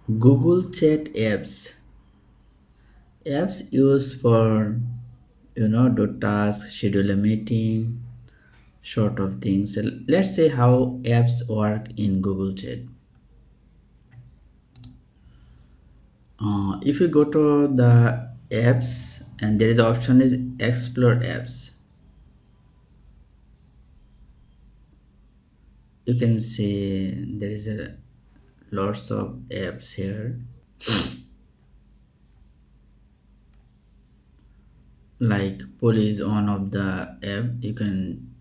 Google Chat apps used for do task, schedule a meeting, sort of things. So let's say how apps work in Google Chat. If you go to the apps and there is option is explore apps, you can see there is a lots of apps here. Like Pool is one of the app you can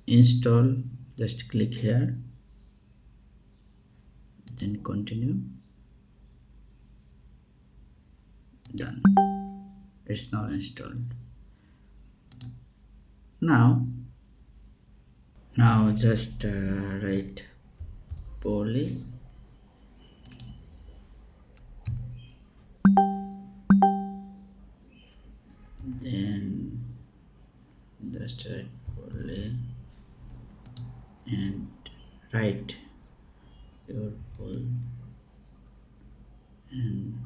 install. Just click here, then continue. Done. It's now installed. Now just write Poly, then just write Poly and write your poll and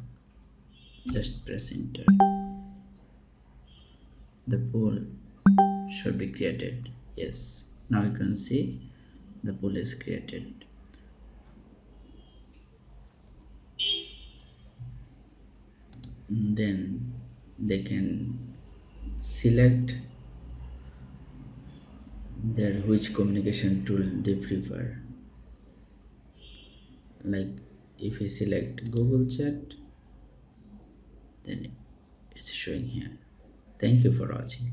just press enter. The poll should be created. Yes, now you can see the poll is created. Then they can select their which communication tool they prefer. Like if we select Google Chat, then it's showing here. Thank you for watching.